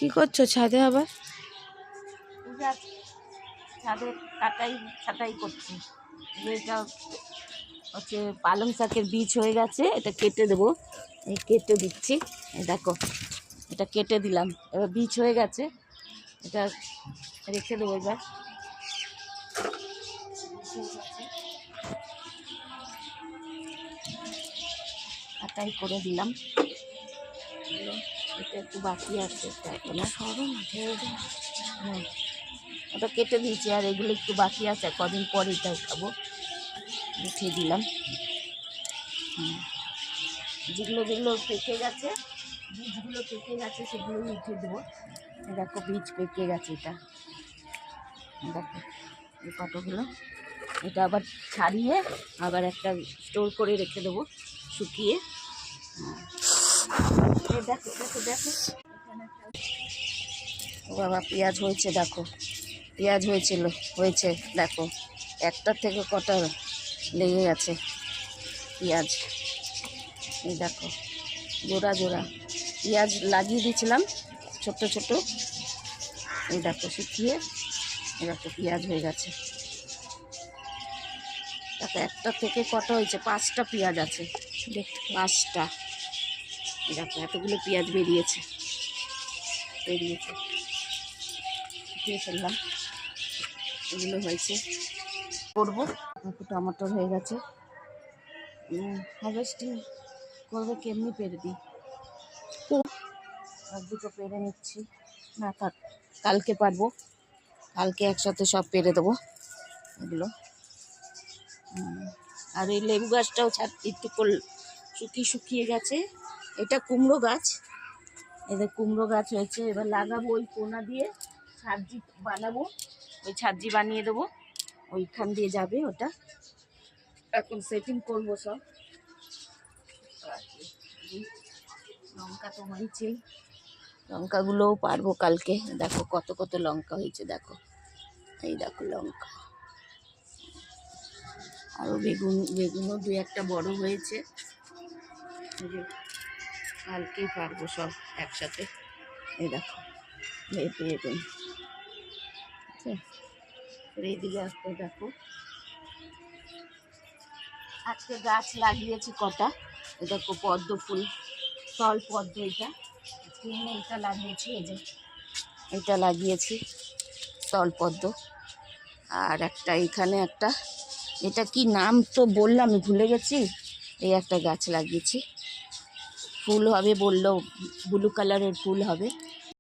কি করছো ছাদে আবার? ছাদে ছাটাই করছি। এটা হচ্ছে পালং শাকের বীজ হয়ে গেছে, এটা কেটে দেবো। এই কেটে দিচ্ছি, এই দেখো এটা কেটে দিলাম। এবার বীজ হয়ে গেছে, এটা রেখে দেবো। এবার ছাটাই করে দিলাম। এটা একটু বাকি আছে, ওটা কেটে দিয়েছি, আর এগুলো একটু বাকি আছে, কদিন পরে এটা খাবো। উঠে দিলাম। যেগুলো যেগুলো পেকে গেছে, বীজগুলো পেকে গেছে, সেগুলো উঠে দেবো। দেখো বীজ পেকে গেছে, এটা দেখো এই কতগুলো। এটা আবার ছাড়িয়ে আবার একটা স্টোর করে রেখে দেবো শুকিয়ে। দেখো দেখো দেখো, ও বাবা পেঁয়াজ হয়েছে, দেখো পেঁয়াজ হয়েছে দেখো, একটার থেকে কটা লেগে গেছে পেঁয়াজ। এই দেখো জোড়া জোড়া পেঁয়াজ লাগিয়ে দিয়েছিলাম ছোট ছোট। এই দেখো শুকিয়ে এই দেখো পেঁয়াজ হয়ে গেছে। দেখো একটা থেকে কটা হয়েছে, 5টা পেঁয়াজ আছে, দেখো 5টা। এই দেখো এতগুলো পেঁয়াজ বেরিয়েছে শুকিয়ে ফেললাম। এগুলো হয়েছে করবো। দেখো টমেটোর হয়ে গেছে। হারভেস্টিং করবে কেমনি পেরে দিই, আর দুটো পেরে নিচ্ছি। না থাক, কালকে পারবো, কালকে একসাথে সব পেরে দেবো এগুলো। আর এই লেবু গাছটাও একটু শুকিয়ে গেছে। এটা কুমড়ো গাছ, এদের কুমড়ো গাছ হয়েছে। এবার লাগাবো, ওই কোনা দিয়ে ছাজ্জি বানাবো, ওই ছাজ্জি বানিয়ে দেবো, ওইখান দিয়ে যাবে ওটা। এখন সেটিং করবো সব। লঙ্কা তো হয়েছে, লঙ্কাগুলোও পারবো কালকে। দেখো কত কত লঙ্কা হয়েছে, দেখো এই দেখো লঙ্কা। আরও বেগুনও 2-1টা বড় হয়েছে। কালকেই পারবো সব একসাথে। এই দেখো বেগুন, এইদিকে আসতে দেখো আজকে গাছ লাগিয়েছি কটা। এই দেখো পদ্ম ফুল, স্থল পদ্ম, এটা লাগিয়েছি। এই যে এটা লাগিয়েছি স্থল পদ্ম। আর একটা এখানে একটা, এটা কি নাম তো বললাম, আমি ভুলে গেছি। এই একটা গাছ লাগিয়েছি, ফুল হবে বললো, ব্লু কালারের ফুল হবে।